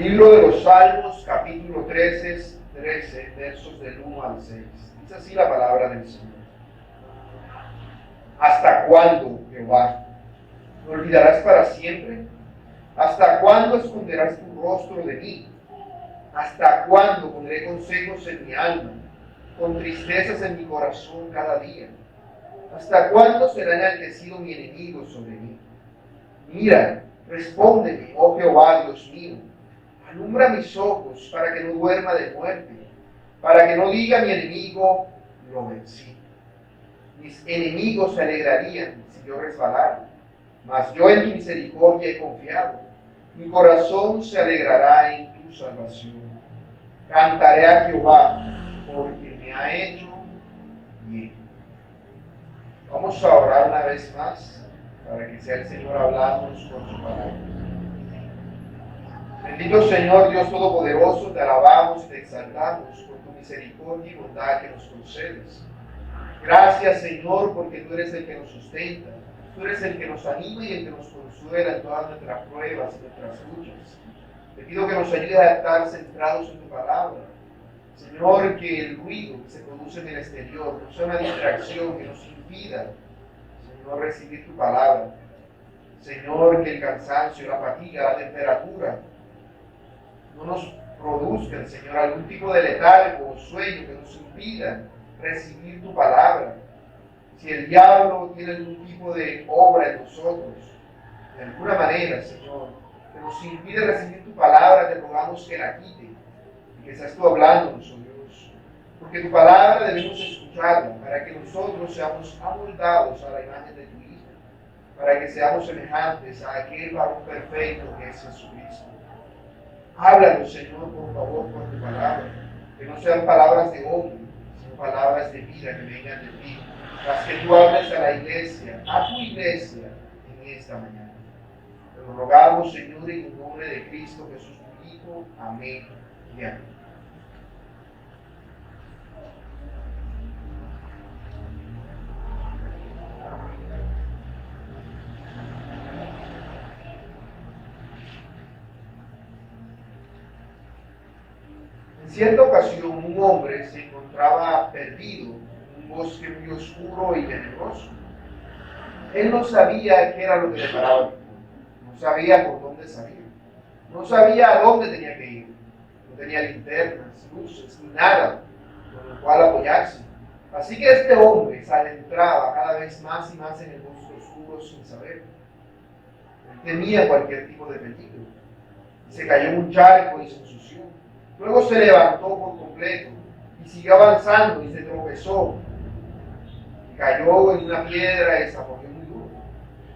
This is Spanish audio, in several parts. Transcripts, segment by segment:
Libro de los Salmos, capítulo 13, versos del 1 al 6. Dice así la palabra del Señor. ¿Hasta cuándo, Jehová? ¿Me olvidarás para siempre? ¿Hasta cuándo esconderás tu rostro de mí? ¿Hasta cuándo pondré consejos en mi alma, con tristezas en mi corazón cada día? ¿Hasta cuándo será enaltecido mi enemigo sobre mí? Mira, respóndeme, oh Jehová, Dios mío. Alumbra mis ojos para que no duerma de muerte, para que no diga mi enemigo, lo vencí. Mis enemigos se alegrarían si yo resbalara, mas yo en tu misericordia he confiado. Mi corazón se alegrará en tu salvación. Cantaré a Jehová porque me ha hecho bien. Vamos a orar una vez más para que sea el Señor hablándonos con su palabra. Bendito Señor Dios Todopoderoso, te alabamos y te exaltamos por tu misericordia y bondad que nos concedes. Gracias, Señor, porque tú eres el que nos sustenta, tú eres el que nos anima y el que nos consuela en todas nuestras pruebas y nuestras luchas. Te pido que nos ayudes a estar centrados en tu palabra. Señor, que el ruido que se produce en el exterior no sea una distracción que nos impida, Señor, recibir tu palabra. Señor, que el cansancio, la fatiga, la temperatura no nos produzcan, Señor, algún tipo de letargo o sueño que nos impida recibir tu palabra. Si el diablo tiene algún tipo de obra en nosotros, de alguna manera, Señor, que nos impide recibir tu palabra, te rogamos que la quite y que seas tú hablándonos, oh Dios. Porque tu palabra debemos escucharla para que nosotros seamos amoldados a la imagen de tu Hijo, para que seamos semejantes a aquel varón perfecto que es Jesucristo. Háblanos, Señor, por favor, con tu palabra, que no sean palabras de hombre, sino palabras de vida que vengan de ti, las que tú hables a la iglesia, a tu iglesia, en esta mañana. Te lo rogamos, Señor, en el nombre de Cristo Jesús, tu Hijo. Amén y amén. En cierta ocasión, un hombre se encontraba perdido en un bosque muy oscuro y tenebroso. Él no sabía qué era lo que le paraba el futuro, no sabía por dónde salir, no sabía a dónde tenía que ir, no tenía linternas, luces, ni nada con el cual apoyarse. Así que este hombre se adentraba cada vez más y más en el bosque oscuro sin saber. Él temía cualquier tipo de peligro. Se cayó en un charco y se ensució. Luego se levantó por completo y siguió avanzando y se tropezó. Y cayó en una piedra y se apoyó muy duro.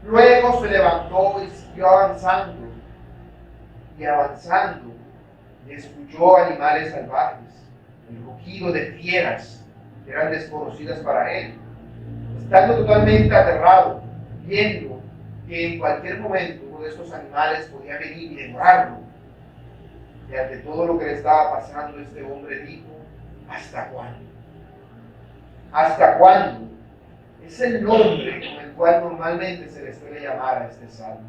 Luego se levantó y siguió avanzando y avanzando y escuchó animales salvajes, el rugido de fieras que eran desconocidas para él. Estando totalmente aterrado, viendo que en cualquier momento uno de estos animales podía venir y devorarlo. Y ante todo lo que le estaba pasando, este hombre dijo: ¿hasta cuándo? ¿Hasta cuándo? Es el nombre con el cual normalmente se le suele llamar a este salmo.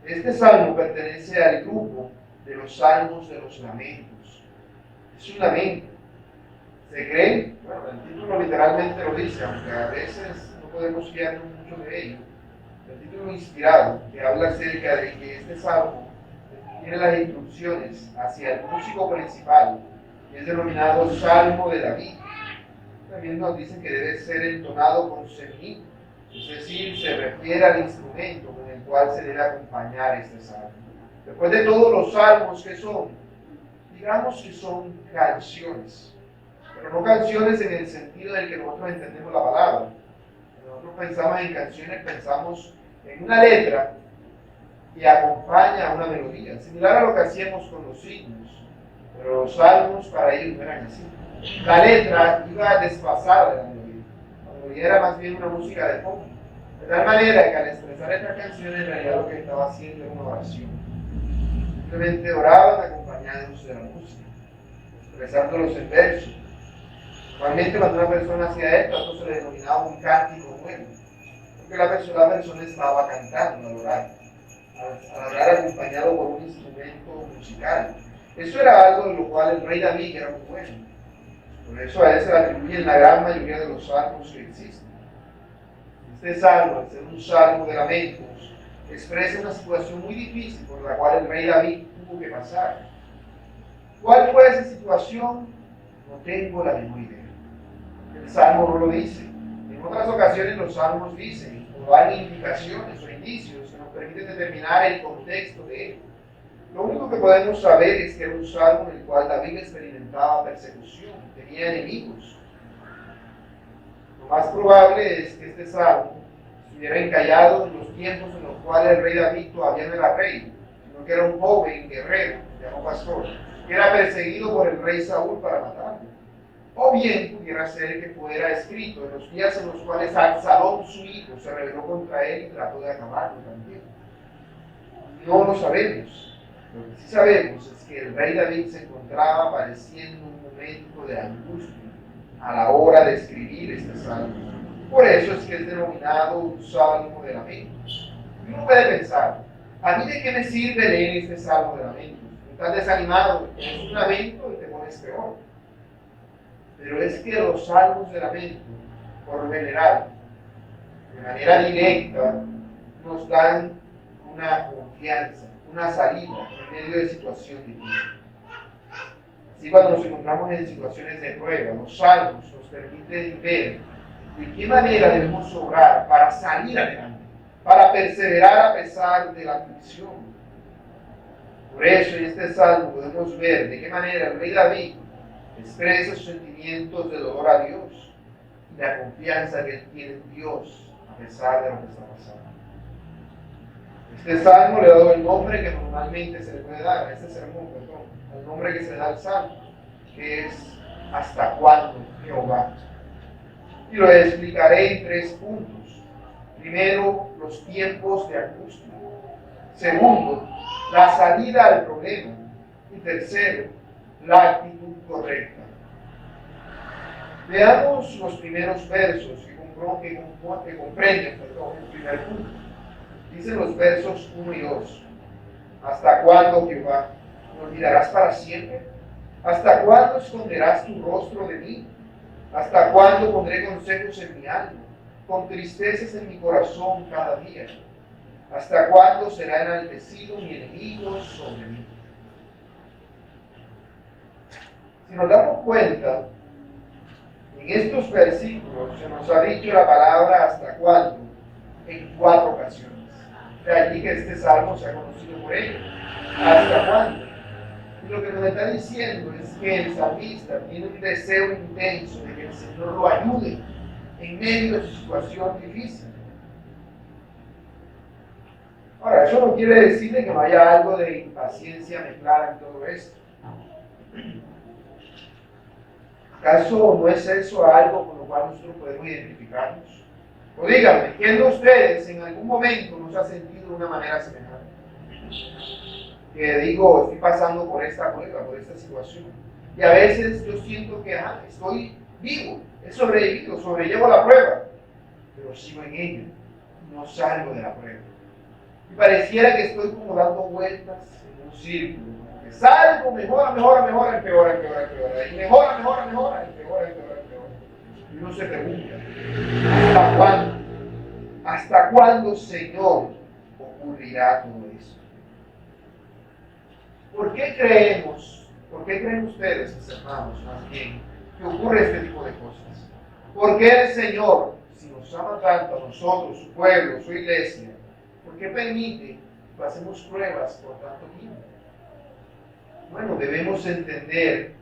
Este salmo pertenece al grupo de los salmos de los lamentos. Es un lamento. ¿Se cree? Bueno, el título literalmente lo dice, aunque a veces no podemos fiarnos mucho de ello. El título inspirado, que habla acerca de que este salmo tiene las instrucciones hacia el músico principal, que es denominado Salmo de David. También nos dicen que debe ser entonado con seminín, es decir, se refiere al instrumento con el cual se debe acompañar este salmo. Después de todos los salmos que son, digamos que son canciones, pero no canciones en el sentido del que nosotros entendemos la palabra. Cuando nosotros pensamos en canciones, pensamos en una letra y acompaña a una melodía, similar a lo que hacíamos con los himnos, pero los salmos para ellos no eran así. La letra iba desfasada de la melodía. La melodía era más bien una música de fondo, de tal manera que al expresar esta canción en realidad lo que estaba haciendo era una oración. Simplemente oraban acompañados de la música, expresándolos en versos. Normalmente cuando una persona hacía esto se le denominaba un cántico nuevo, porque la persona estaba cantando al orar. al hablar acompañado por un instrumento musical. Eso era algo de lo cual el rey David era muy bueno. Por eso a él se le atribuyen la gran mayoría de los salmos que existen. Este salmo, al ser un salmo de lamentos, expresa una situación muy difícil por la cual el rey David tuvo que pasar. ¿Cuál fue esa situación? No tengo la menor idea. El salmo no lo dice. En otras ocasiones los salmos dicen o dan indicaciones o indicios que nos permiten determinar el contexto de él. Lo único que podemos saber es que era un salmo en el cual David experimentaba persecución, tenía enemigos. Lo más probable es que este salmo estuviera encallado en los tiempos en los cuales el rey David todavía no era rey, sino que era un joven guerrero, llamado pastor, que era perseguido por el rey Saúl para matarlo. O bien pudiera ser que fuera escrito en los días en los cuales Absalón, su hijo, se rebeló contra él y trató de acabarlo también. No lo sabemos. Lo que sí sabemos es que el rey David se encontraba padeciendo un momento de angustia a la hora de escribir este salmo. Por eso es que es denominado un salmo de lamentos. Y uno puede pensar, ¿a mí de qué me sirve leer este salmo de lamentos? Estás desanimado, es un lamento y te pones peor. Pero es que los salmos de lamento, por lo general, de manera directa, nos dan una confianza, una salida en medio de situaciones difíciles. Así cuando nos encontramos en situaciones de prueba, los salmos nos permiten ver de qué manera debemos obrar para salir adelante, para perseverar a pesar de la aflicción. Por eso en este salmo podemos ver de qué manera el rey David expresa sus sentimientos de dolor a Dios y la confianza que él tiene en Dios a pesar de lo que está pasando. Este salmo le ha dado el nombre que normalmente se le puede dar a este sermón, el nombre que se le da al salmo, que es ¿hasta cuándo, Jehová? Y lo explicaré en 3 puntos. Primero, los tiempos de angustia. Segundo, la salida al problema. Y tercero, la actitud correcta. Veamos los primeros versos que comprenden el primer punto. Dicen los versos 1 y 2. ¿Hasta cuándo, Jehová? ¿Me olvidarás para siempre? ¿Hasta cuándo esconderás tu rostro de mí? ¿Hasta cuándo pondré consejos en mi alma, con tristezas en mi corazón cada día? ¿Hasta cuándo será enaltecido mi enemigo sobre mí? Si nos damos cuenta, en estos versículos se nos ha dicho la palabra ¿hasta cuándo? En 4 ocasiones. De allí que este salmo se ha conocido por ello. ¿Hasta cuándo? Y lo que nos está diciendo es que el salmista tiene un deseo intenso de que el Señor lo ayude en medio de su situación difícil. Ahora, eso no quiere decirle que no haya algo de impaciencia mezclada en todo esto. ¿Acaso no es eso algo con lo cual nosotros podemos identificarnos? O díganme, ¿quién de ustedes en algún momento nos ha sentido de una manera semejante? Que digo, estoy pasando por esta prueba, por esta situación. Y a veces yo siento que estoy vivo, he sobrevivido, sobrellevo la prueba, pero sigo en ella, no salgo de la prueba. Y pareciera que estoy como dando vueltas en un círculo. Que salgo, mejora, empeora. Y mejora, empeora. Y uno se pregunta, ¿hasta cuándo? ¿Hasta cuándo, Señor, ocurrirá todo eso? ¿Por qué creen ustedes, mis hermanos, más bien, que ocurre este tipo de cosas? ¿Por qué el Señor, si nos ama tanto a nosotros, su pueblo, su iglesia, por qué permite que pasemos pruebas por tanto tiempo? Bueno, debemos entender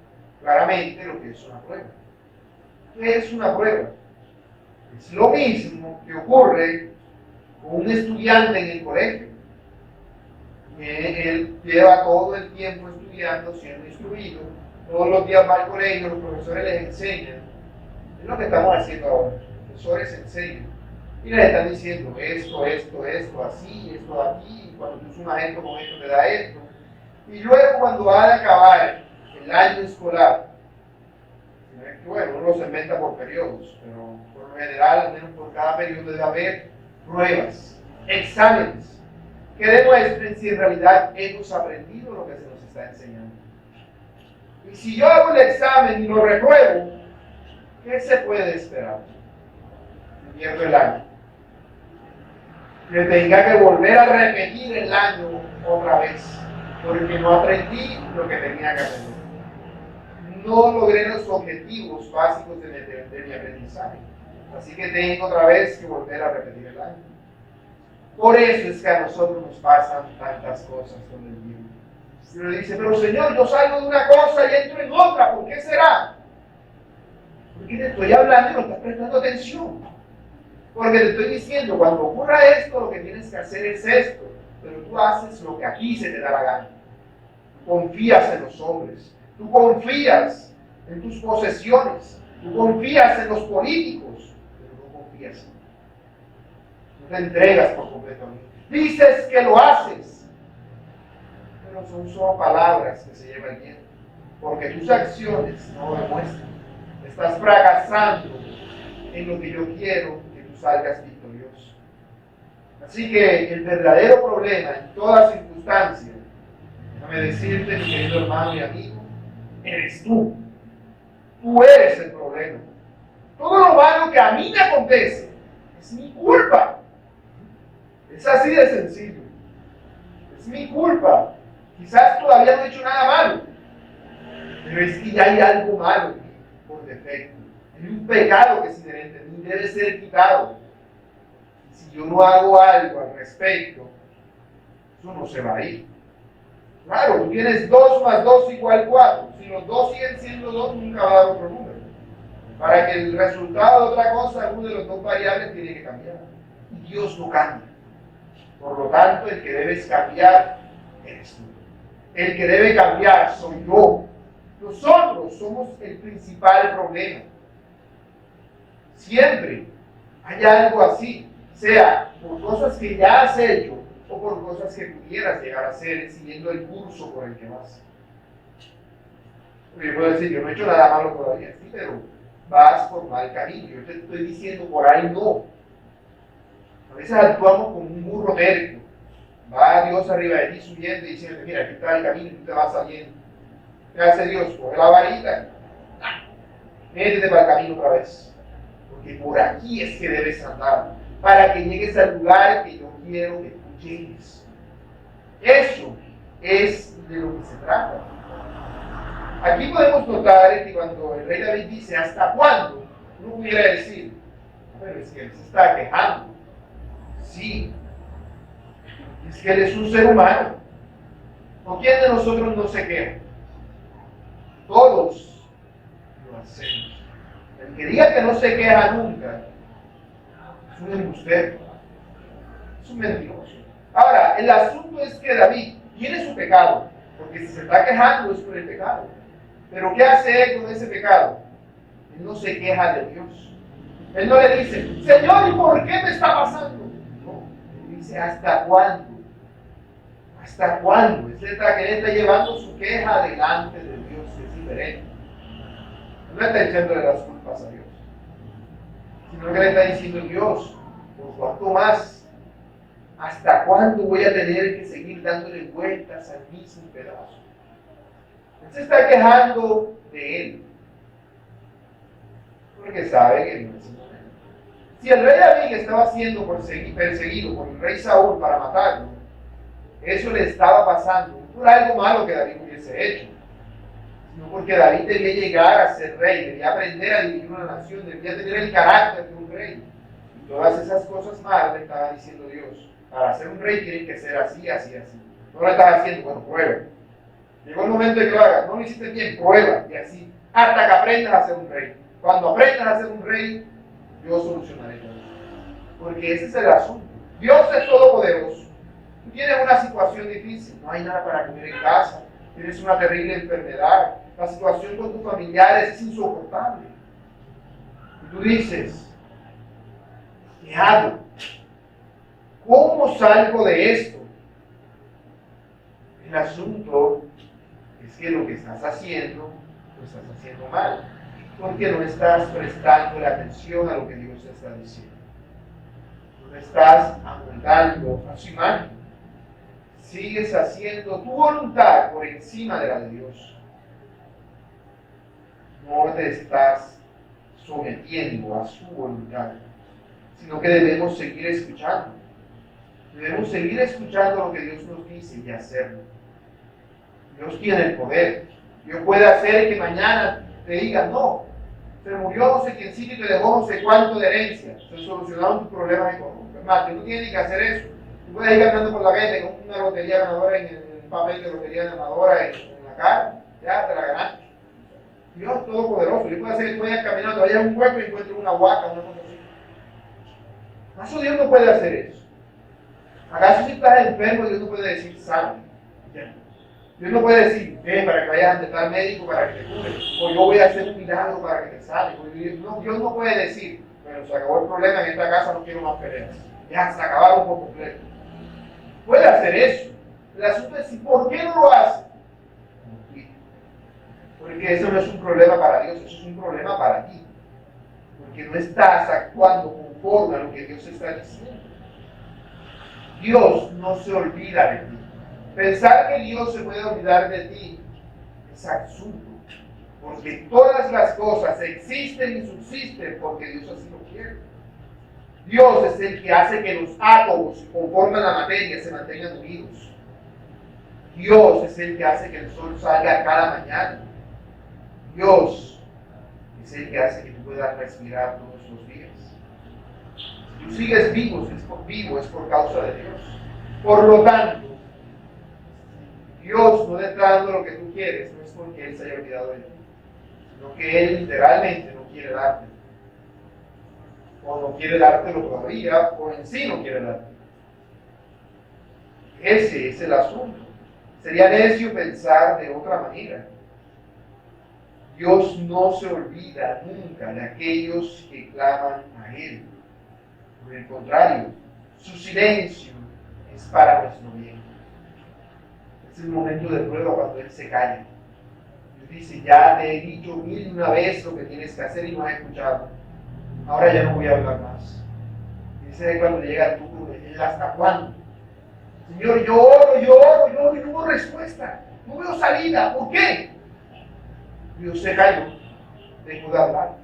claramente lo que es una prueba. ¿Qué es una prueba? Es lo mismo que ocurre con un estudiante en el colegio. Él lleva todo el tiempo estudiando, siendo instruido, todos los días va al colegio, los profesores les enseñan. Es lo que estamos haciendo ahora. Los profesores enseñan. Y les están diciendo esto, así, esto aquí, y cuando tú sumas esto con esto te da esto. Y luego cuando va a acabar el año escolar, bueno, uno se inventa por periodos, pero por lo general, al menos por cada periodo debe haber pruebas, exámenes, que demuestren si en realidad hemos aprendido lo que se nos está enseñando. Y si yo hago el examen y lo repruebo, ¿qué se puede esperar? Pierdo el año. Que tenga que volver a repetir el año otra vez, porque no aprendí lo que tenía que aprender. No logré los objetivos básicos de mi aprendizaje. Así que tengo otra vez que volver a repetir el año. Por eso es que a nosotros nos pasan tantas cosas con el tiempo. Y uno dice, pero Señor, yo salgo de una cosa y entro en otra, ¿por qué será? Porque te estoy hablando y no estás prestando atención. Porque te estoy diciendo, cuando ocurra esto, lo que tienes que hacer es esto, pero tú haces lo que aquí se te da la gana. Confías en los hombres, tú confías en tus posesiones, tú confías en los políticos, pero no confías en mí. No te entregas por completo a mí. Dices que lo haces, pero son solo palabras que se lleva el viento, porque tus acciones no lo demuestran. Estás fracasando en lo que yo quiero que tú salgas victorioso. Así que el verdadero problema en toda circunstancia, déjame decirte, mi querido hermano y amigo, eres tú. Tú eres el problema. Todo lo malo que a mí me acontece es mi culpa. Es así de sencillo. Es mi culpa. Quizás todavía no he hecho nada malo, pero es que ya hay algo malo por defecto. Hay un pecado que es inherente a mí, debe ser quitado. Si yo no hago algo al respecto, eso no se va a ir. Claro, tú tienes 2 más 2 igual 4. Si los 2 siguen siendo 2, nunca va a dar otro número. Para que el resultado de otra cosa, uno de los 2 variables tiene que cambiar. Y Dios no cambia. Por lo tanto, el que debes cambiar eres tú. El que debe cambiar soy yo. Nosotros somos el principal problema. Siempre hay algo así, sea por cosas que ya has hecho o por cosas que pudieras llegar a hacer siguiendo el curso por el que vas. Yo puedo decir, yo no he hecho nada malo todavía, sí, pero vas por mal camino. Yo te estoy diciendo, por ahí no. A veces actuamos como un burro terco. Va Dios arriba de ti subiendo y diciendo, mira, aquí está el camino y tú te vas saliendo. ¿Qué hace Dios? Coge la varita, métete para el camino otra vez. Porque por aquí es que debes andar, para que llegues al lugar que yo quiero que tú llegues. Eso es de lo que se trata. Aquí podemos notar que cuando el rey David dice, ¿hasta cuándo? Uno pudiera decir, pero es que él se está quejando. Sí, es que él es un ser humano. ¿Con quién de nosotros no se queja? Todos lo hacemos. El que diga que no se queja nunca es un embustero, es un mentiroso. Ahora, el asunto es que David tiene su pecado, porque si se está quejando es por el pecado. Pero ¿qué hace él con ese pecado? Él no se queja de Dios. Él no le dice, Señor, ¿y por qué me está pasando? No, él dice, ¿hasta cuándo? ¿Hasta cuándo? Es que él está llevando su queja delante de Dios, que es diferente. No está echándole las culpas a Dios, sino que le está diciendo, Dios, ¿por cuánto más? ¿Hasta cuándo voy a tener que seguir dándole vueltas al mismo pedazo? Él se está quejando de él, porque sabe que no es el momento. Si el rey David estaba siendo perseguido por el rey Saúl para matarlo, eso le estaba pasando no por algo malo que David hubiese hecho, sino porque David debía llegar a ser rey, debía aprender a dirigir una nación, debía tener el carácter de un rey. Y todas esas cosas malas le estaba diciendo Dios, para ser un rey tiene que ser así, así, así. No lo estás haciendo, bueno, prueba. Llegó el momento de que lo hagas, no lo hiciste bien, prueba, y así, hasta que aprendas a ser un rey. Cuando aprendas a ser un rey, yo solucionaré todo. Porque ese es el asunto. Dios es todopoderoso. Tú tienes una situación difícil, no hay nada para comer en casa, tienes una terrible enfermedad, la situación con tus familiares es insoportable. Y tú dices, ¿qué hago? ¿Cómo salgo de esto? El asunto es que lo que estás haciendo, lo estás haciendo mal, porque no estás prestando la atención a lo que Dios te está diciendo. No estás amoldando a su imagen. sigues haciendo tu voluntad por encima de la de Dios, no te estás sometiendo a su voluntad, sino que debemos seguir escuchando. Debemos seguir escuchando lo que Dios nos dice y hacerlo. Dios tiene el poder. Dios puede hacer que mañana te digan, no, se murió no sé quiéncito y te dejó no sé cuánto de herencia. Se solucionaron tus problemas económicos. Es más, tú no tienes ni que hacer eso. Tú puedes ir andando por la calle con una lotería ganadora en el papel de lotería ganadora en la cara. Ya te la ganaste. Dios es todopoderoso. Dios puede hacer que tú vayas caminando, vayas a un hueco y encuentres una huaca, una cosa así. ¿Acaso Dios no puede hacer eso? ¿Acaso si estás enfermo Dios no puede decir sal? Dios no puede decir, ven para que vayas ante tal médico para que te cure, o yo voy a hacer un milagro para que te sane. No, Dios no puede decir, bueno, se acabó el problema en esta casa, no quiero más peleas. Ya, se acabaron por completo. Puede hacer eso. El asunto es, ¿por qué no lo hace? Porque eso no es un problema para Dios, eso es un problema para ti. Porque no estás actuando conforme a lo que Dios está diciendo. Dios no se olvida de ti. Pensar que Dios se puede olvidar de ti es absurdo, porque todas las cosas existen y subsisten porque Dios así lo quiere. Dios es el que hace que los átomos que conforman la materia se mantengan unidos. Dios es el que hace que el sol salga cada mañana. Dios es el que hace que tú puedas respirar todos los días. Si tú sigues vivo es por causa de Dios. Por lo tanto, Dios no te está dando lo que tú quieres, no es porque Él se haya olvidado de ti, sino que Él literalmente no quiere darte. O no quiere dártelo todavía, o en sí no quiere darte. Ese es el asunto. Sería necio pensar de otra manera. Dios no se olvida nunca de aquellos que claman a Él. Por el contrario, su silencio es para nuestro bien. Es el momento de prueba cuando Él se calla. Dios dice, ya te he dicho 1001 lo que tienes que hacer y no has escuchado. Ahora ya no voy a hablar más. Dice cuando le llega el turno, ¿hasta cuándo? Señor, yo oro y no hubo respuesta. No veo salida. ¿Por qué? Dios se calló. Dejó de hablar.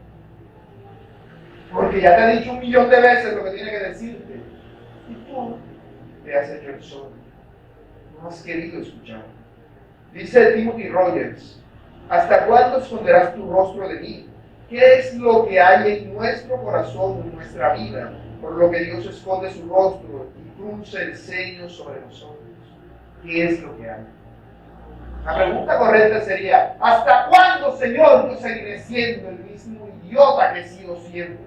Porque ya te ha dicho 1.000.000 de veces lo que tiene que decirte. Y tú te has hecho el solo. No has querido escuchar. Dice Timothy Rogers, ¿hasta cuándo esconderás tu rostro de mí? ¿Qué es lo que hay en nuestro corazón, en nuestra vida, por lo que Dios esconde su rostro y frunce el ceño sobre nosotros? ¿Qué es lo que hay? La pregunta correcta sería, ¿hasta cuándo, Señor, yo seguiré siendo el mismo idiota que he sido siempre?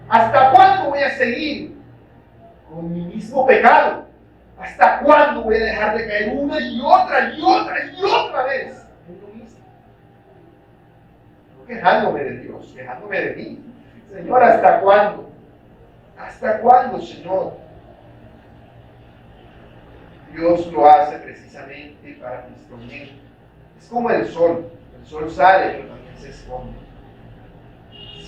¿Hasta cuándo voy a seguir con mi mismo pecado? ¿Hasta cuándo voy a dejar de caer una y otra vez en lo mismo? No quejándome de Dios, quejándome de mí. Señor, ¿hasta cuándo? ¿Hasta cuándo, Señor? Dios lo hace precisamente para nuestro bien. Es como el sol. El sol sale, pero también se esconde.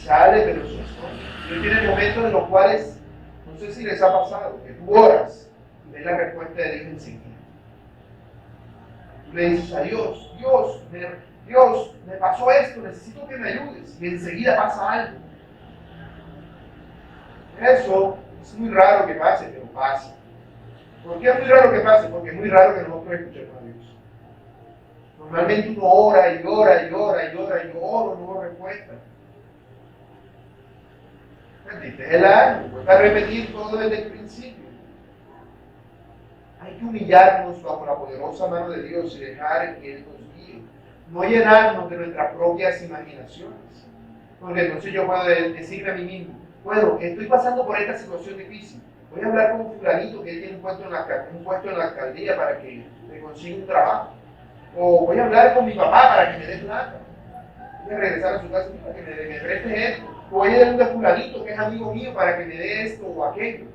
Sale, pero se esconde. Dios tiene momentos en los cuales, no sé si les ha pasado, que tú oras y ves la respuesta de Dios enseguida. Tú le dices a Dios, Dios, me pasó esto, necesito que me ayudes. Y enseguida pasa algo. Eso es muy raro que pase, pero pasa. ¿Por qué es muy raro que pase? Porque es muy raro que nosotros escuchemos a Dios. Normalmente uno ora y ora y ora y ora y ora, no hubo respuesta. Perdiste el año, vuelve a repetir todo desde el principio. Hay que humillarnos bajo la poderosa mano de Dios y dejar que Él nos guíe. No llenarnos de nuestras propias imaginaciones. Porque entonces yo puedo decirle a mí mismo, bueno, estoy pasando por esta situación difícil. Voy a hablar con un fulanito que él tiene un puesto en la alcaldía para que me consiga un trabajo. O voy a hablar con mi papá para que me dé plata. Voy a regresar a su casa para que me preste esto. O voy a ir a un fulanito que es amigo mío para que me dé esto o aquello.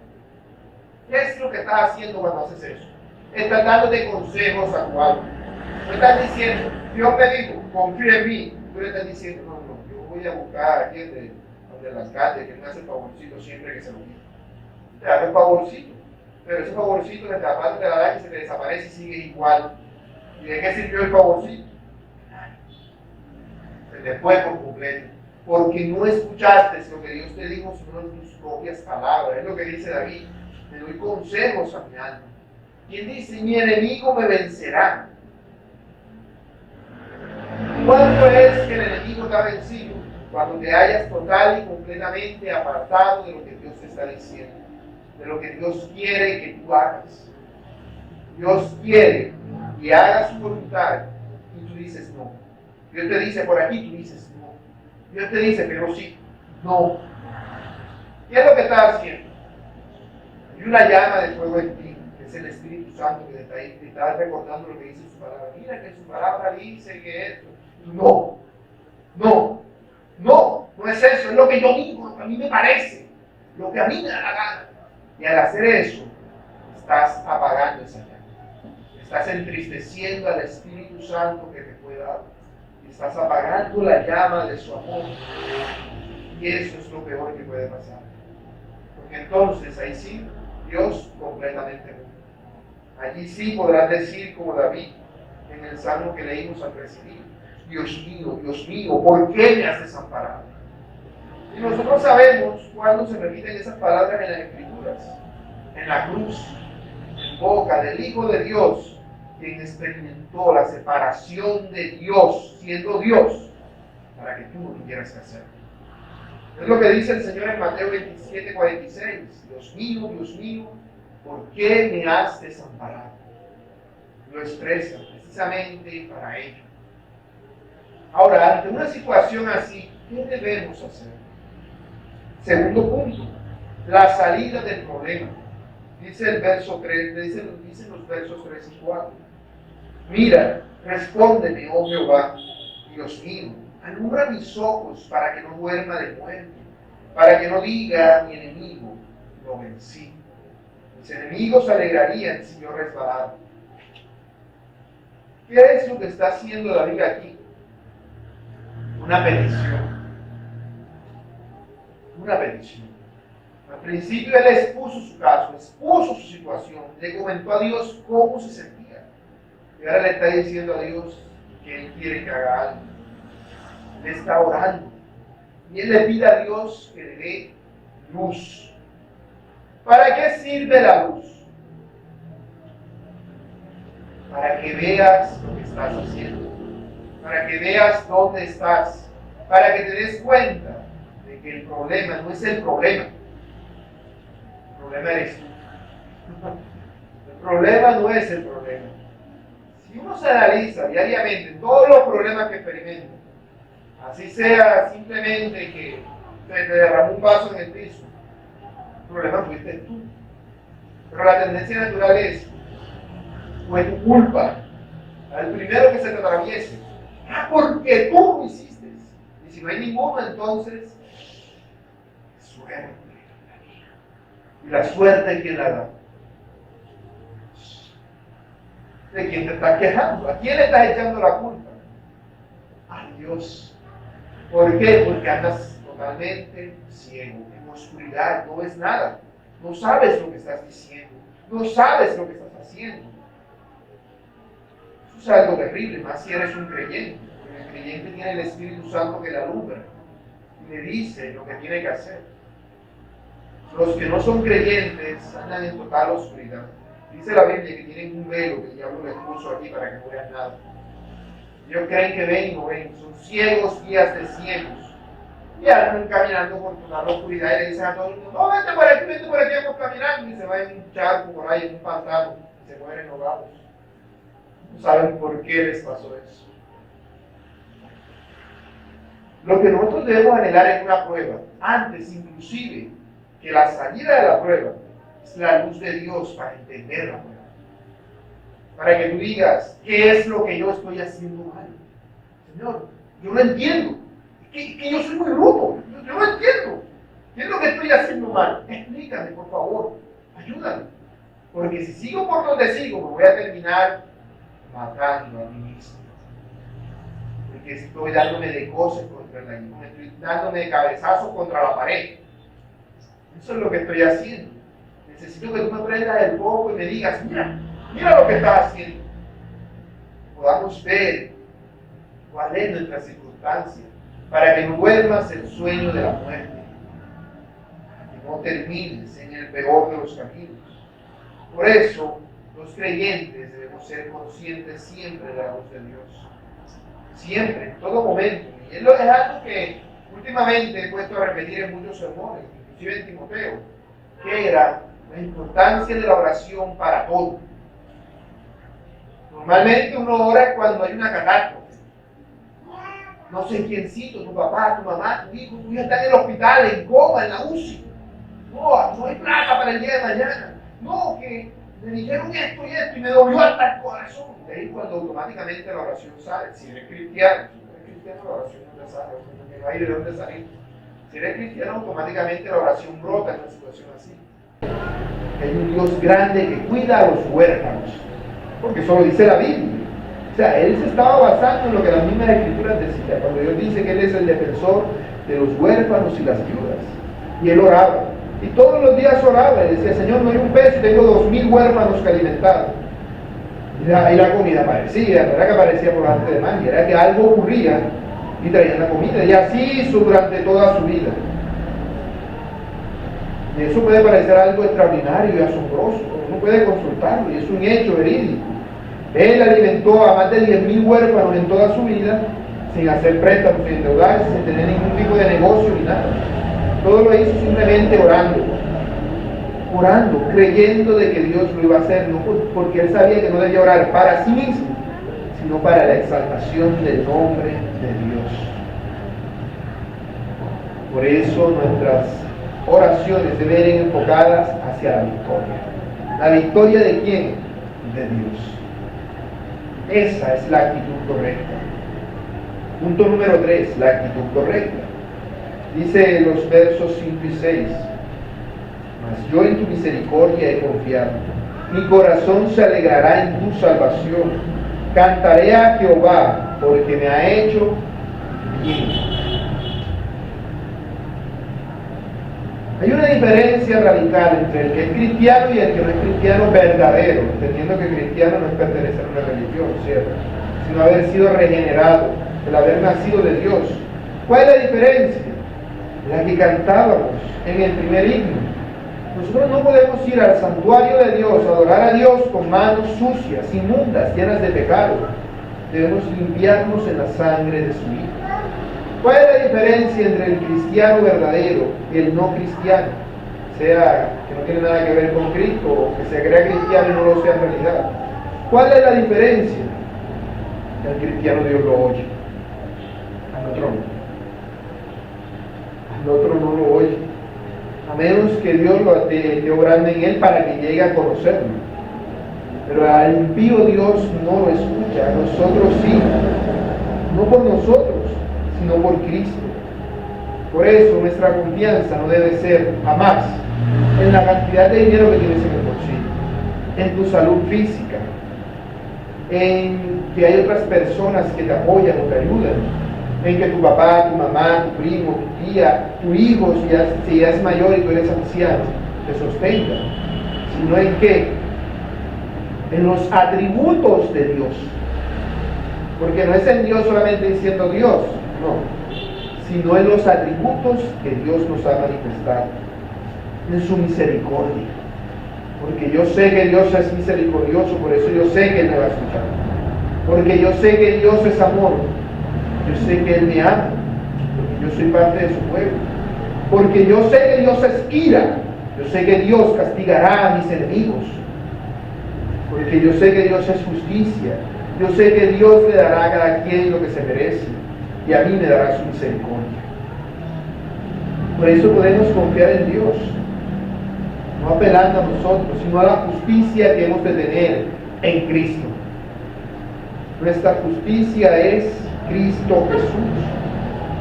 ¿Qué es lo que estás haciendo cuando haces eso? Estás dándote consejos a tu alma. No estás diciendo, Dios me dijo, confía en mí. Tú le estás diciendo, no, yo voy a buscar aquí donde el alcalde, que me hace el favorcito siempre que se lo diga. Te hace el favorcito. pero ese favorcito que te aparta de la da y se te desaparece y sigue igual. ¿Y de qué sirvió el favorcito? Se te fue por completo. Porque no escuchaste lo que Dios te dijo, sino tus propias palabras. Es lo que dice David. Le doy consejos a mi alma. ¿Quién dice? Mi enemigo me vencerá. ¿Cuándo es que el enemigo te ha vencido? Cuando te hayas total y completamente apartado de lo que Dios te está diciendo, de lo que Dios quiere que tú hagas. Dios quiere que hagas su voluntad y tú dices no. Dios te dice por aquí, tú dices no. Dios te dice, pero sí, no. ¿Qué es lo que estás haciendo? Hay una llama de fuego en ti, que es el Espíritu Santo que te está recordando lo que dice su palabra. Mira que su palabra dice que esto. No, no, no, no es eso, es lo que yo digo, lo que a mí me parece, lo que a mí me da la gana. Y al hacer eso, estás apagando esa llama. Estás entristeciendo al Espíritu Santo que te fue dado. Estás apagando la llama de su amor. Y eso es lo peor que puede pasar. Porque entonces ahí sí, Dios completamente muere. Allí sí podrás decir como David en el salmo que leímos al presidir: Dios mío, ¿por qué me has desamparado? Y nosotros sabemos cuándo se repiten esas palabras en las Escrituras. En la cruz, en boca del Hijo de Dios, quien experimentó la separación de Dios, siendo Dios, para que tú no tuvieras que hacerlo. Es lo que dice el Señor en Mateo 27:46. Dios mío, ¿por qué me has desamparado? Lo expresa precisamente para ello. Ahora, ante una situación así, ¿qué debemos hacer? Segundo punto, la salida del problema. Dice el verso 3, dicen los versos 3 y 4. Mira, respóndeme, oh Jehová, Dios mío, alumbra mis ojos para que no duerma de muerte, para que no diga mi enemigo, lo vencí. Mis enemigos se alegrarían si yo resbalara. ¿Qué es lo que está haciendo David aquí? Una petición. Una petición. Al principio él expuso su caso, expuso su situación, le comentó a Dios cómo se sentía. Y ahora le está diciendo a Dios que él quiere que haga algo. Le está orando. Y él le pide a Dios que le dé luz. ¿Para qué sirve la luz? Para que veas lo que estás haciendo. Para que veas dónde estás. Para que te des cuenta de que el problema no es el problema. El problema eres tú. El problema no es el problema. Si uno se analiza diariamente todos los problemas que experimenta, así sea simplemente que se te derramó un vaso en el piso, el problema fuiste tú. Pero la tendencia natural es, fue tu culpa. Al primero que se te atraviese, porque tú lo hiciste. Y si no hay ninguno, entonces, suerte. Y la suerte, ¿quién la da? ¿De quién te estás quejando? ¿A quién le estás echando la culpa? A Dios. ¿Por qué? Porque andas totalmente ciego, en oscuridad, no ves nada. No sabes lo que estás diciendo, no sabes lo que estás haciendo. Eso es algo terrible, más si eres un creyente. Porque el creyente tiene el Espíritu Santo que le alumbra y le dice lo que tiene que hacer. Los que no son creyentes andan en total oscuridad. Dice la Biblia que tienen un velo que el diablo les puso aquí para que no vean nada. Ellos creen que ven y no ven. Son ciegos guías de ciegos. Y andan caminando por toda la oscuridad y le dicen a todo el mundo: no, vente por aquí, vamos caminando. Y se van en un charco por ahí, en un pantano, y se mueren ahogados. No saben por qué les pasó eso. Lo que nosotros debemos anhelar en una prueba, antes inclusive que la salida de la prueba, es la luz de Dios para entender la prueba. Para que tú digas, ¿qué es lo que yo estoy haciendo mal? Señor, yo no entiendo. Que yo soy muy bruto. Yo no entiendo. ¿Qué es lo que estoy haciendo mal? Explícame, por favor. Ayúdame. Porque si sigo por donde sigo, me voy a terminar matando a mí mismo. Porque estoy dándome de cosas contra la luz. Estoy dándome de cabezazos contra la pared. Eso es lo que estoy haciendo. Me Necesito que tú me prendas el foco y me digas, mira lo que estás haciendo. Podamos ver cuál es nuestra circunstancia, para que no duermas el sueño de la muerte, que no termines en el peor de los caminos. Por eso, los creyentes debemos ser conscientes siempre de la voz de Dios. Siempre, en todo momento. Y es algo que últimamente he puesto a repetir en muchos sermones, inclusive en Timoteo, que era la importancia de la oración para todo. Normalmente uno ora cuando hay una catástrofe. No sé quiéncito, tu papá, tu mamá, tu hija están en el hospital, en coma, en la UCI. No hay plata para el día de mañana. No, que me dijeron esto y me dolió hasta el corazón. De ahí cuando automáticamente la oración sale. Si eres cristiano, la oración no te sale, porque no hay de dónde salir. Si eres cristiano, automáticamente la oración brota en una situación así. Hay un Dios grande que cuida a los huérfanos, porque eso lo dice la Biblia. O sea, él se estaba basando en lo que las mismas escrituras decían. Cuando Dios dice que él es el defensor de los huérfanos y las viudas, y él oraba. Y todos los días oraba y decía, Señor, no hay un peso, tengo 2000 huérfanos que alimentar. Y la comida aparecía, no era que aparecía por delante de mano, era que algo ocurría y traían la comida. Y así hizo durante toda su vida. Y eso puede parecer algo extraordinario y asombroso, uno puede consultarlo, y es un hecho verídico. Él alimentó a más de 10.000 huérfanos en toda su vida, sin hacer préstamos, sin endeudarse, sin tener ningún tipo de negocio ni nada. Todo lo hizo simplemente orando, creyendo de que Dios lo iba a hacer, no porque él sabía que no debía orar para sí mismo, sino para la exaltación del nombre de Dios. Por eso nuestras oraciones deben ir enfocadas hacia la victoria. ¿La victoria de quién? De Dios. Esa es la actitud correcta. Punto número 3, la actitud correcta. Dice los versos 5 y 6, mas yo en tu misericordia he confiado, mi corazón se alegrará en tu salvación, cantaré a Jehová porque me ha hecho bien. Hay una diferencia radical entre el que es cristiano y el que no es cristiano verdadero, entendiendo que cristiano no es pertenecer a una religión, ¿cierto?, sino haber sido regenerado, el haber nacido de Dios. ¿Cuál es la diferencia? La que cantábamos en el primer himno. Nosotros no podemos ir al santuario de Dios, a adorar a Dios con manos sucias, inmundas, llenas de pecado. Debemos limpiarnos en la sangre de su Hijo. ¿Cuál es la diferencia entre el cristiano verdadero y el no cristiano? Sea que no tiene nada que ver con Cristo, o que se crea cristiano y no lo sea en realidad. ¿Cuál es la diferencia? El cristiano Dios lo oye, al otro no. Al otro no lo oye, a menos que Dios lo esté obrando en él para que llegue a conocerlo. Pero al impío Dios no lo escucha, a nosotros sí, no por nosotros, sino por Cristo. Por eso nuestra confianza no debe ser jamás en la cantidad de dinero que tienes en el bolsillo, en tu salud física, en que hay otras personas que te apoyan o te ayudan, en que tu papá, tu mamá, tu primo, tu tía, tu hijo, si ya es mayor y tú eres anciano, te sostenga, sino en que en los atributos de Dios. Porque no es en Dios solamente diciendo Dios, no, sino en los atributos que Dios nos ha manifestado, en su misericordia. Porque yo sé que Dios es misericordioso, por eso yo sé que Él me va a escuchar. Porque yo sé que Dios es amor, yo sé que Él me ama, porque yo soy parte de su pueblo. Porque yo sé que Dios es ira, yo sé que Dios castigará a mis enemigos. Porque yo sé que Dios es justicia, yo sé que Dios le dará a cada quien lo que se merece, y a mí me dará su misericordia. Por eso podemos confiar en Dios, no apelando a nosotros, sino a la justicia que hemos de tener en Cristo. Nuestra justicia es Cristo Jesús.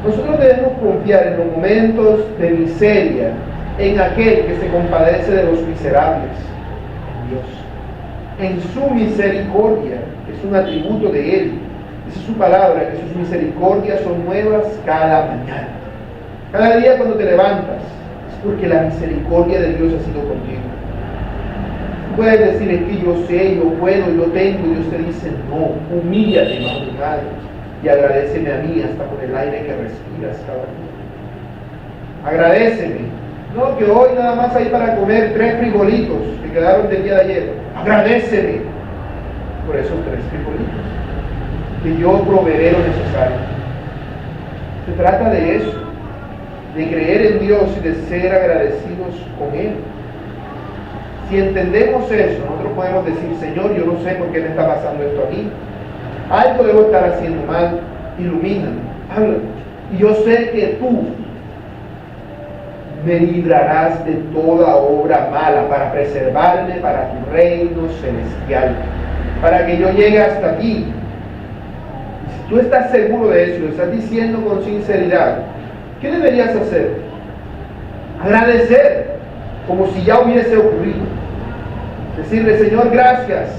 Nosotros debemos confiar en los momentos de miseria en aquel que se compadece de los miserables, en Dios, en su misericordia, que es un atributo de Él. Esa es su palabra, que sus misericordias son nuevas cada mañana. Cada día cuando te levantas, es porque la misericordia de Dios ha sido contigo. puedes decir, es que yo sé, yo puedo, yo tengo, y Dios te dice, no, humíllate bajo mi mano y agradéceme a mí hasta por el aire que respiras cada día. Agradéceme. No, que hoy nada más hay para comer 3 frijolitos que quedaron del día de ayer. Agradéceme por esos 3 frijolitos, que yo proveeré lo necesario. Se trata de eso, de creer en Dios y de ser agradecidos con Él. Si entendemos eso, nosotros podemos decir, Señor, yo no sé por qué me está pasando esto a mí. Algo debo estar haciendo mal. Ilumíname, háblame. Y yo sé que tú me librarás de toda obra mala para preservarme para tu reino celestial, para que yo llegue hasta ti. Y si tú estás seguro de eso y lo estás diciendo con sinceridad, ¿qué deberías hacer? Agradecer, como si ya hubiese ocurrido. Decirle, Señor, gracias,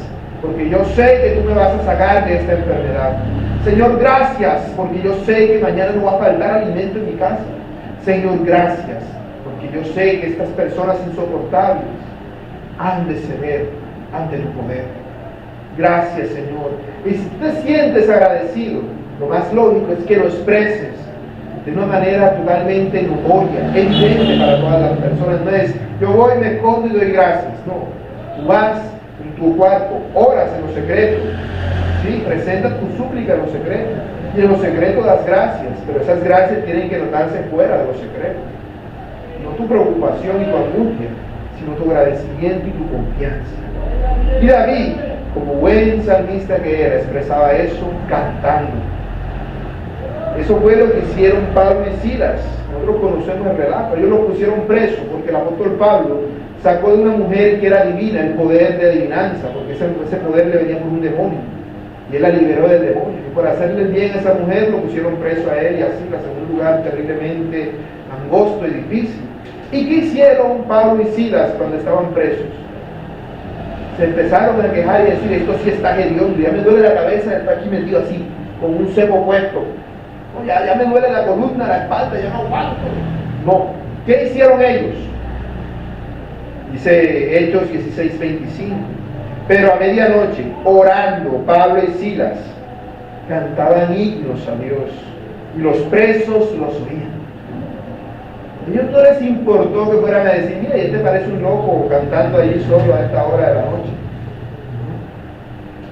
porque yo sé que tú me vas a sacar de esta enfermedad. Señor, gracias, porque yo sé que mañana no va a faltar alimento en mi casa. Señor, gracias, porque yo sé que estas personas insoportables han de ceder ante tu poder. Gracias, Señor. Y si tú te sientes agradecido, lo más lógico es que lo expreses de una manera totalmente notoria, evidente para todas las personas. No es, yo voy, me escondo y doy gracias. No, tú vas en tu cuarto, oras en lo secreto, ¿sí? Presentas tu súplica en lo secreto, y en lo secreto das gracias, pero esas gracias tienen que notarse fuera de lo secreto. No tu preocupación y tu angustia, sino tu agradecimiento y tu confianza. Y David, como buen salmista que era, expresaba eso cantando. Eso fue lo que hicieron Pablo y Silas. Nosotros conocemos el relato. Ellos lo pusieron preso porque el apóstol Pablo sacó de una mujer que era divina el poder de adivinanza, porque ese poder le venía por un demonio. Y él la liberó del demonio. Y por hacerle bien a esa mujer, lo pusieron preso a él y a Silas en un lugar terriblemente angosto y difícil. ¿Y qué hicieron Pablo y Silas cuando estaban presos? Se empezaron a quejar y decir, esto sí está hediondo, ya me duele la cabeza, está aquí metido así, con un cepo puesto. No, ya me duele la columna, la espalda, ya no aguanto. No. ¿Qué hicieron ellos? Dice Hechos 16:25. Pero a medianoche, orando, Pablo y Silas cantaban himnos a Dios, y los presos los oían. A ellos no les importó que fueran a decir, mira, ¿y te parece un loco cantando allí solo a esta hora de la noche?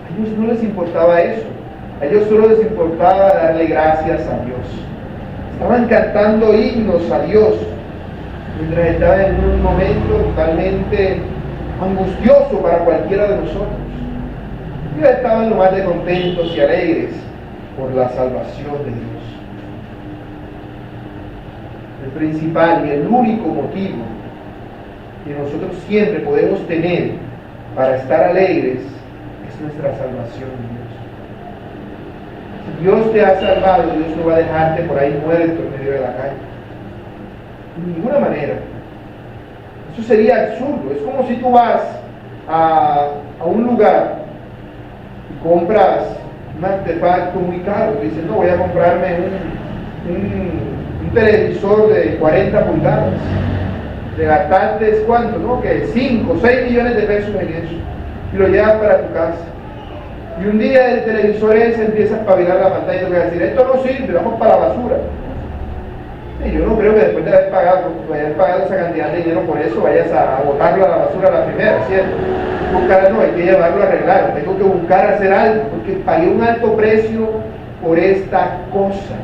A ellos no les importaba eso. A ellos solo les importaba darle gracias a Dios. Estaban cantando himnos a Dios mientras estaban en un momento totalmente angustioso para cualquiera de nosotros. Ellos estaban lo más de contentos y alegres por la salvación de Dios. El principal y el único motivo que nosotros siempre podemos tener para estar alegres es nuestra salvación de Dios. Si Dios te ha salvado, Dios no va a dejarte por ahí muerto en medio de la calle. De ninguna manera. Eso sería absurdo. Es como si tú vas a un lugar y compras un artefacto muy caro. Y dices, no, voy a comprarme un televisor de 40 pulgadas. De gastarte, ¿cuánto? ¿No? Que 5, 6 millones de pesos en eso. Y lo llevas para tu casa. Y un día el televisor ese empieza a espabilar la pantalla y te va a decir, esto no sirve, vamos para la basura. Y yo no creo que después de haber pagado esa cantidad de dinero por eso, vayas a botarlo a la basura a la primera, ¿cierto? Buscar, no, hay que llevarlo a arreglar, tengo que buscar hacer algo, porque pagué un alto precio por esta cosa.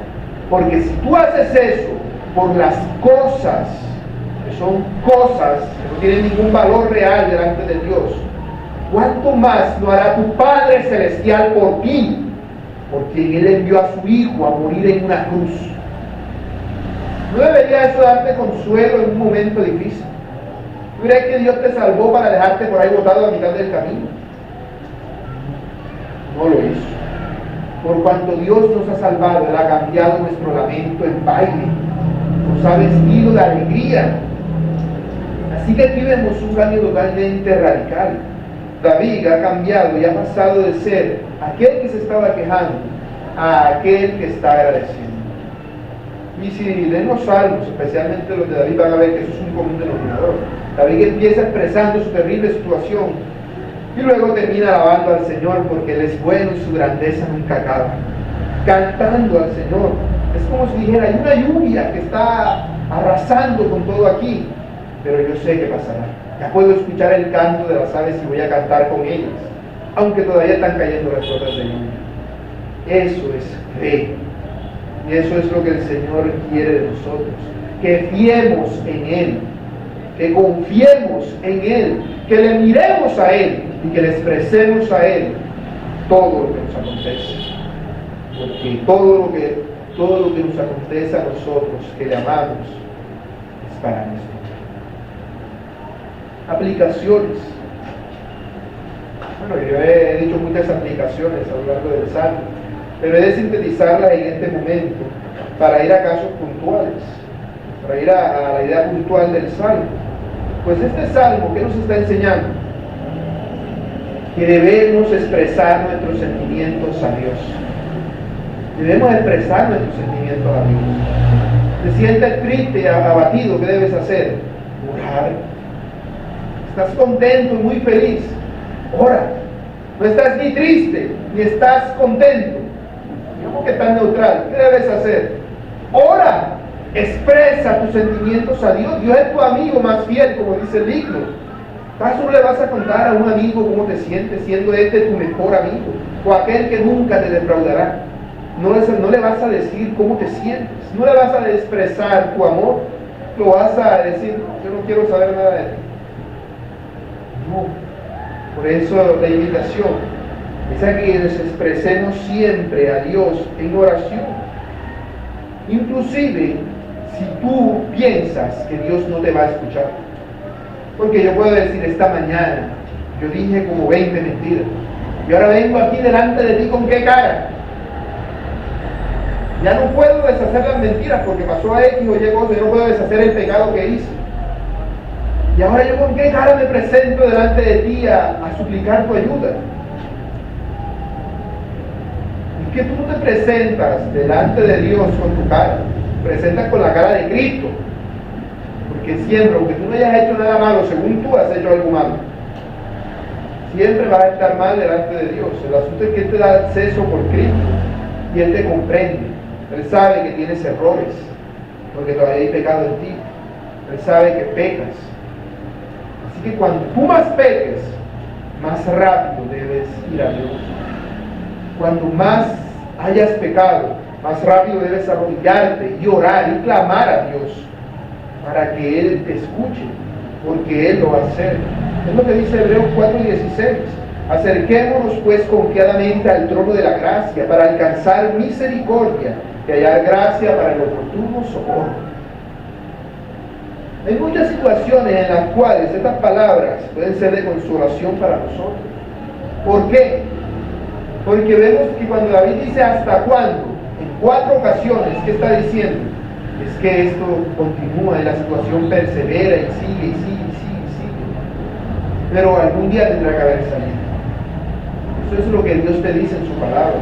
Porque si tú haces eso por las cosas, que son cosas que no tienen ningún valor real delante de Dios, ¿cuánto más lo hará tu Padre Celestial por ti? Porque Él envió a su Hijo a morir en una cruz. ¿No debería eso darte consuelo en un momento difícil? ¿Tú crees que Dios te salvó para dejarte por ahí botado a mitad del camino? No lo hizo. Por cuanto Dios nos ha salvado, Él ha cambiado nuestro lamento en baile, nos ha vestido de alegría. Así que aquí vemos un cambio totalmente radical. David ha cambiado y ha pasado de ser aquel que se estaba quejando a aquel que está agradeciendo. Y si leen los salmos, especialmente los de David, van a ver que eso es un común denominador. David empieza expresando su terrible situación Y luego termina alabando al Señor porque Él es bueno y su grandeza nunca acaba. Cantando al Señor. Es como si dijera, hay una lluvia que está arrasando con todo aquí, pero yo sé que pasará. Ya puedo escuchar el canto de las aves y voy a cantar con ellas, aunque todavía están cayendo las gotas de lluvia. Eso es fe. Y eso es lo que el Señor quiere de nosotros. Que fiemos en Él, que confiemos en Él, que le miremos a Él y que le expresemos a Él todo lo que nos acontece. Porque todo lo que nos acontece a nosotros, que le amamos, es para nosotros. Aplicaciones. Bueno, yo he dicho muchas aplicaciones a lo largo del Salmo, pero he de sintetizarlas en este momento para ir a casos puntuales, para ir a la idea puntual del Salmo. Pues este Salmo, ¿qué nos está enseñando? Que debemos expresar nuestros sentimientos a Dios. Debemos expresar nuestros sentimientos a Dios. ¿Te sientes triste, abatido? ¿Qué debes hacer? Orar. ¿Estás contento y muy feliz? Ora. No estás ni triste, ni estás contento. Digamos que estás neutral. ¿Qué debes hacer? Ora. Expresa tus sentimientos a Dios. Dios es tu amigo más fiel, como dice el himno. ¿Acaso no le vas a contar a un amigo cómo te sientes, siendo este tu mejor amigo? O aquel que nunca te defraudará. No le vas a decir cómo te sientes. No le vas a expresar tu amor. Lo vas a decir, yo no quiero saber nada de ti. No. Por eso la invitación es a que nos expresemos siempre a Dios en oración. Inclusive, si tú piensas que Dios no te va a escuchar. Porque yo puedo decir, esta mañana yo dije como 20 mentiras. Y ahora vengo aquí delante de ti, ¿con qué cara? Ya no puedo deshacer las mentiras porque pasó a X o Y cosa, yo no puedo deshacer el pecado que hice. Y ahora yo con qué cara me presento delante de ti a suplicar tu ayuda. Es que tú no te presentas delante de Dios con tu cara, te presentas con la cara de Cristo. Porque siempre, aunque tú no hayas hecho nada malo, según tú has hecho algo malo, siempre vas a estar mal delante de Dios. El asunto es que Él te da acceso por Cristo y Él te comprende. Él sabe que tienes errores, porque todavía hay pecado en ti. Él sabe que pecas. Así que cuando tú más peques, más rápido debes ir a Dios. Cuando más hayas pecado, más rápido debes arrodillarte y orar y clamar a Dios para que Él te escuche, porque Él lo va a hacer. Es lo que dice Hebreos 4:16. Acerquémonos pues confiadamente al trono de la gracia para alcanzar misericordia y hallar gracia para el oportuno socorro. Hay muchas situaciones en las cuales estas palabras pueden ser de consolación para nosotros. ¿Por qué? Porque vemos que cuando David dice ¿hasta cuándo? En 4 ocasiones, ¿qué está diciendo? Es que esto continúa y la situación persevera y sigue y sigue y sigue y sigue. Pero algún día tendrá que haber salido. Eso es lo que Dios te dice en su palabra.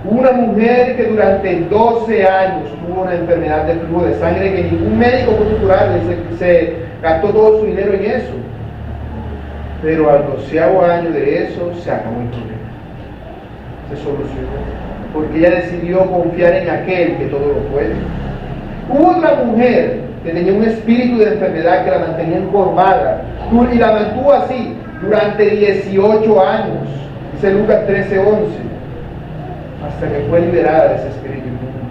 Una mujer que durante 12 años tuvo una enfermedad de flujo de sangre que ningún médico pudo curarle, se gastó todo su dinero en eso. Pero al 12º año de eso se acabó el problema. Se solucionó. Porque ella decidió confiar en aquel que todo lo puede. Hubo otra mujer que tenía un espíritu de enfermedad que la mantenía encorvada y la mantuvo así durante 18 años. Dice Lucas 13:11. Hasta que fue liberada de ese espíritu inmundo.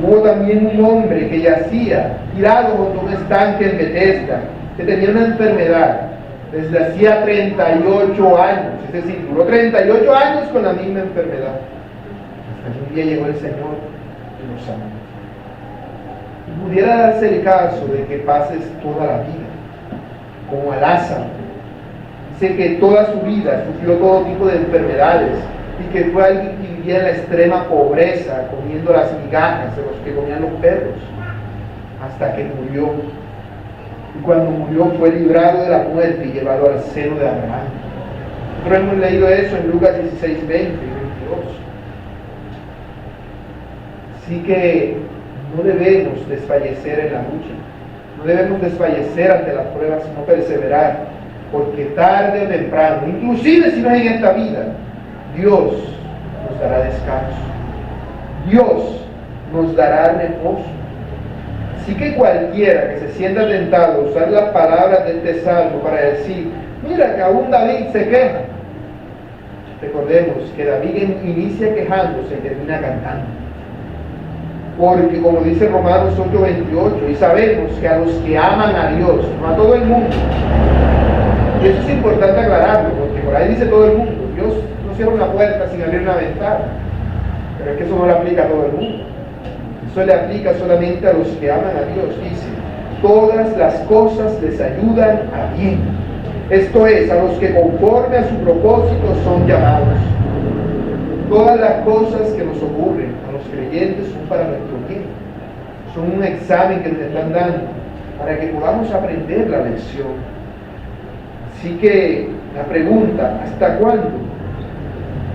Hubo también un hombre que yacía tirado junto a un estanque en Bethesda, que tenía una enfermedad desde hacía 38 años, es decir, duró 38 años con la misma enfermedad. Hasta que un día llegó el Señor y lo sanó. Y pudiera darse el caso de que pases toda la vida, como a Lázaro. Dice que toda su vida sufrió todo tipo de enfermedades y que fue alguien que vivía en la extrema pobreza, comiendo las migajas de los que comían los perros, hasta que murió. Y cuando murió fue librado de la muerte y llevado al seno de Abraham. Nosotros hemos leído eso en Lucas 16, 20 y 22. Así que no debemos desfallecer en la lucha, no debemos desfallecer ante las pruebas, sino perseverar. porque tarde o temprano, inclusive si no es en esta vida, Dios nos dará descanso. Dios nos dará reposo. Así que cualquiera que se sienta tentado a usar las palabras de este salmo para decir, mira que aún David se queja. Recordemos que David inicia quejándose y termina cantando. Porque como dice Romanos 8:28, y sabemos que a los que aman a Dios, no a todo el mundo, y eso es importante aclararlo, porque por ahí dice todo el mundo, Dios no cierra una puerta sin abrir una ventana, pero es que eso no le aplica a todo el mundo. Eso le aplica solamente a los que aman a Dios. Dice, todas las cosas les ayudan a bien. Esto es, a los que conforme a su propósito son llamados. Todas las cosas que nos ocurren a los creyentes son para nuestro bien. Son un examen que nos están dando para que podamos aprender la lección. Así que la pregunta, ¿hasta cuándo?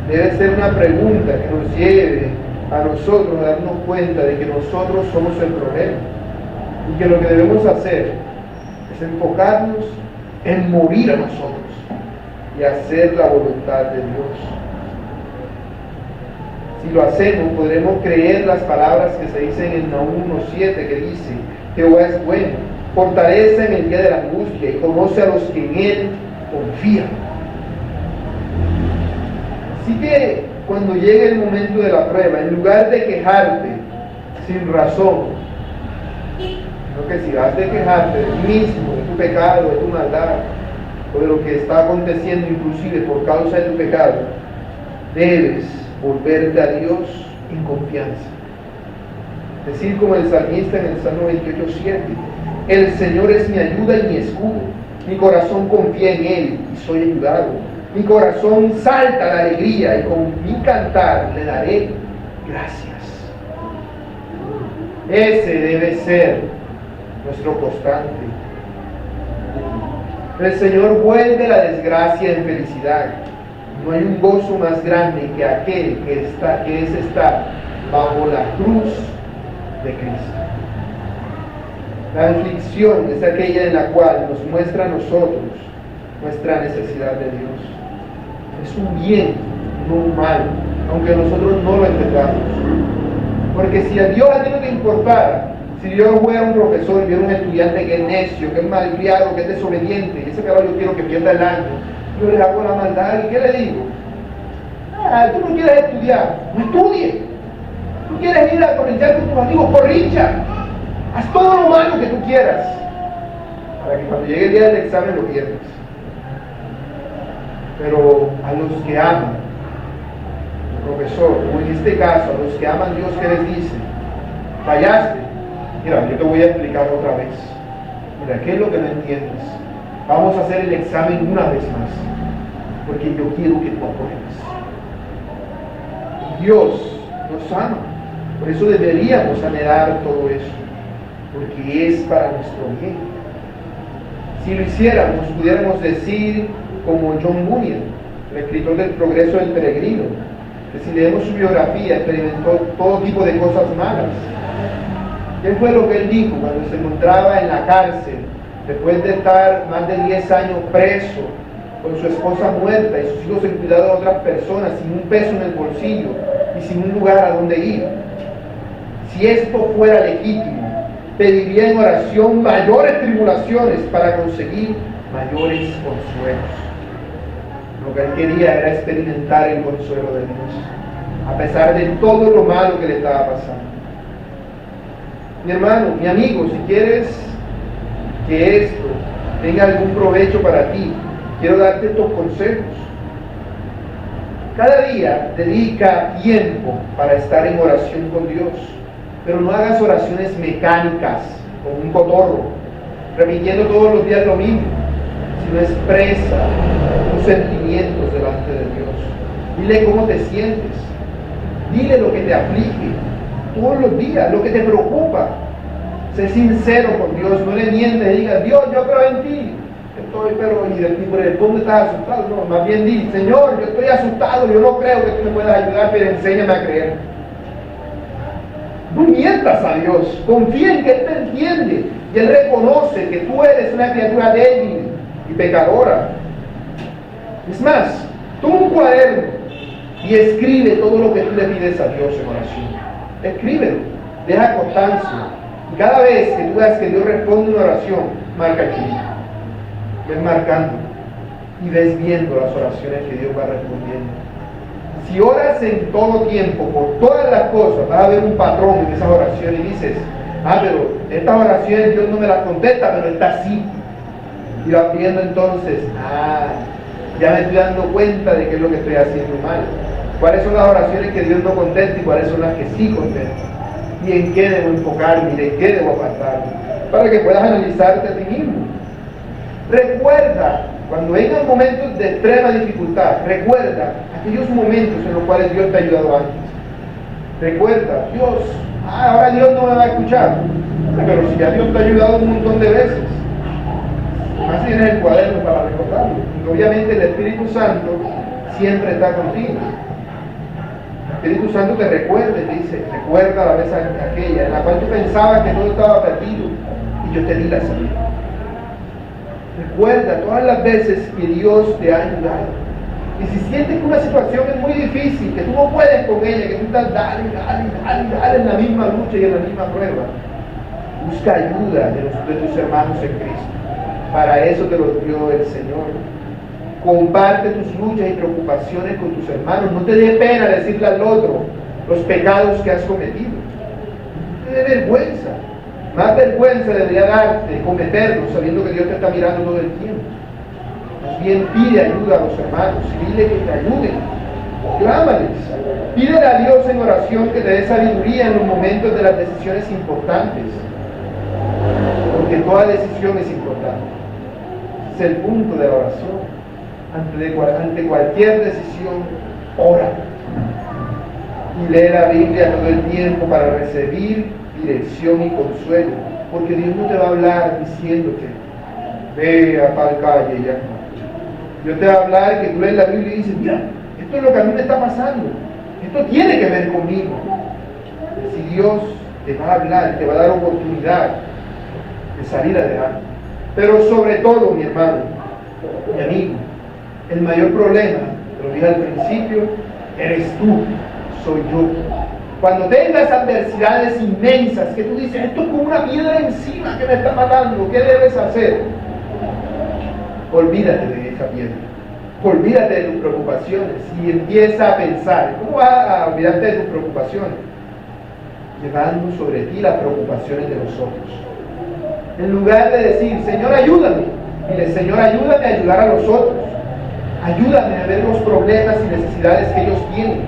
Debe ser una pregunta que nos lleve a nosotros a darnos cuenta de que nosotros somos el problema y que lo que debemos hacer es enfocarnos en morir a nosotros y hacer la voluntad de Dios. Si lo hacemos, podremos creer las palabras que se dicen en Nahum 1:7, que dice, Jehová es bueno, fortalece en el día de la angustia y conoce a los que en Él confían. Así que cuando llegue el momento de la prueba, en lugar de quejarte sin razón, sino que si has de quejarte de ti mismo, de tu pecado, de tu maldad, o de lo que está aconteciendo inclusive por causa de tu pecado, debes volverte a Dios en confianza. Decir como el salmista en el Salmo 28:7, el Señor es mi ayuda y mi escudo, mi corazón confía en Él y soy ayudado. Mi corazón salta de alegría y con mi cantar le daré gracias. Ese debe ser nuestro constante. El Señor vuelve la desgracia en felicidad. No hay un gozo más grande que aquel que es estar bajo la cruz de Cristo. La aflicción es aquella en la cual nos muestra a nosotros nuestra necesidad de Dios. Es un bien, no un mal, aunque nosotros no lo entendamos. Porque si a Dios no te importara, si Dios fuera un profesor y viera un estudiante que es necio, que es malcriado, que es desobediente, y ese caballo yo quiero que pierda el año, yo le hago la maldad, ¿y qué le digo? Tú no quieres estudiar, no estudie. Tú quieres ir a corrinchar con tus amigos, corrincha. Haz todo lo malo que tú quieras, para que cuando llegue el día del examen lo pierdas. Pero a los que aman, el profesor, o en este caso, a los que aman a Dios, ¿qué les dice? Fallaste. Mira, yo te voy a explicar otra vez. Mira, ¿qué es lo que no entiendes? Vamos a hacer el examen una vez más, porque yo quiero que tú apruebes. Dios nos ama, por eso deberíamos anhelar todo eso, porque es para nuestro bien. Si lo hiciéramos, pudiéramos decir como John Bunyan, el escritor del Progreso del Peregrino, que si leemos su biografía, experimentó todo tipo de cosas malas. ¿Qué fue lo que él dijo cuando se encontraba en la cárcel, después de estar más de 10 años preso, con su esposa muerta y sus hijos en cuidado de otras personas, sin un peso en el bolsillo y sin un lugar a donde ir? Si esto fuera legítimo, pediría en oración mayores tribulaciones para conseguir mayores consuelos. Lo que él quería era experimentar el consuelo de Dios, a pesar de todo lo malo que le estaba pasando. Mi hermano, mi amigo, si quieres que esto tenga algún provecho para ti, quiero darte estos consejos. Cada día dedica tiempo para estar en oración con Dios, pero no hagas oraciones mecánicas, como un cotorro, repitiendo todos los días lo mismo, sino expresa tus sentimientos delante de Dios. Dile cómo te sientes, dile lo que te aflige todos los días, lo que te preocupa. Sé sincero con Dios, no le mientes, diga, Dios, yo creo en ti, pero ¿dónde estás asustado? No, más bien di, Señor, yo estoy asustado, yo no creo que tú me puedas ayudar, pero enséñame a creer. No mientas a Dios, confía en que Él te entiende y Él reconoce que tú eres una criatura débil y pecadora. Es más, toma un cuaderno y escribe todo lo que tú le pides a Dios en oración. Escríbelo, deja constancia. Y cada vez que tú veas que Dios responde una oración, marca aquí. Ves marcando y ves viendo las oraciones que Dios va respondiendo. Si oras en todo tiempo por todas las cosas, vas a ver un patrón en esas oraciones y dices, pero estas oraciones Dios no me las contesta, pero está así. Y vas viendo entonces, ya me estoy dando cuenta de qué es lo que estoy haciendo mal. ¿Cuáles son las oraciones que Dios no contesta y cuáles son las que sí contesta? ¿Y en qué debo enfocarme y de qué debo apartarme? Para que puedas analizarte a ti mismo. Recuerda, cuando vengan momentos de extrema dificultad, recuerda aquellos momentos en los cuales Dios te ha ayudado antes. Recuerda, Dios, ahora Dios no me va a escuchar. Pero si ya Dios te ha ayudado un montón de veces. Más tienes el cuaderno para recordarlo. Y obviamente el Espíritu Santo siempre está contigo. El Espíritu Santo te recuerda y te dice, recuerda la vez aquella en la cual tú pensabas que todo estaba perdido y yo te di la salida. Recuerda todas las veces que Dios te ha ayudado. Y si sientes que una situación es muy difícil, que tú no puedes con ella, que tú estás dale en la misma lucha y en la misma prueba, busca ayuda de tus hermanos en Cristo. Para eso te lo dio el Señor. Comparte tus luchas y preocupaciones con tus hermanos. No te dé pena decirle al otro los pecados que has cometido. No te dé vergüenza. Más vergüenza debería darte cometerlos sabiendo que Dios te está mirando todo el tiempo. Más bien pide ayuda a los hermanos y dile que te ayuden. Clámales. Pídele a Dios en oración que te dé sabiduría en los momentos de las decisiones importantes. Porque toda decisión es importante. Es el punto de la oración. Ante cualquier decisión, ora. Y lee la Biblia todo el tiempo para recibir dirección y consuelo. Porque Dios no te va a hablar diciéndote, ve a tal calle ya. Dios te va a hablar que tú lees la Biblia y dices, mira, esto es lo que a mí me está pasando. Esto tiene que ver conmigo. Si Dios te va a hablar, te va a dar oportunidad de salir adelante. Pero sobre todo, mi hermano, mi amigo, el mayor problema, te lo dije al principio, eres tú, soy yo. Cuando tengas adversidades inmensas, que tú dices, esto es como una piedra encima que me está matando, ¿qué debes hacer? Olvídate de esa piedra. Olvídate de tus preocupaciones y empieza a pensar. ¿Cómo vas a olvidarte de tus preocupaciones? Llevando sobre ti las preocupaciones de los otros. En lugar de decir, Señor, ayúdame, dile, Señor, ayúdame a ayudar a los otros. Ayúdame a ver los problemas y necesidades que ellos tienen.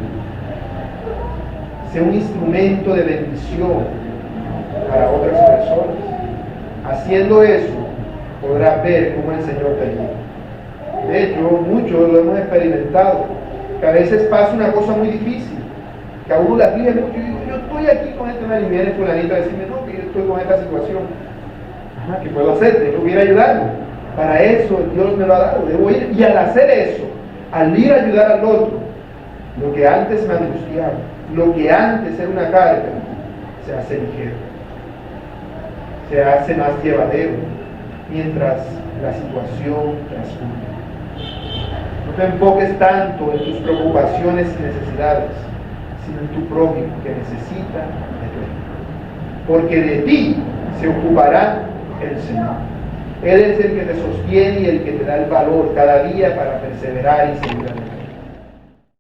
Sé un instrumento de bendición para otras personas. Haciendo eso, podrás ver cómo el Señor te ayuda. De hecho, muchos lo hemos experimentado, que a veces pasa una cosa muy difícil, que a uno la pide mucho y digo, yo estoy aquí con este mal y viene fulanito a decirme, no, que yo estoy con esta situación. ¿Qué puedo hacer? Tengo que ir a ayudarlo. Para eso Dios me lo ha dado. Debo ir. Y al hacer eso, al ir a ayudar al otro, lo que antes me angustiaba, lo que antes era una carga, se hace ligero. Se hace más llevadero mientras la situación transcurre. No te enfoques tanto en tus preocupaciones y necesidades, sino en tu prójimo que necesita de ti. Porque de ti se ocupará el Señor. Él es el que te sostiene y el que te da el valor cada día para perseverar y seguir adelante.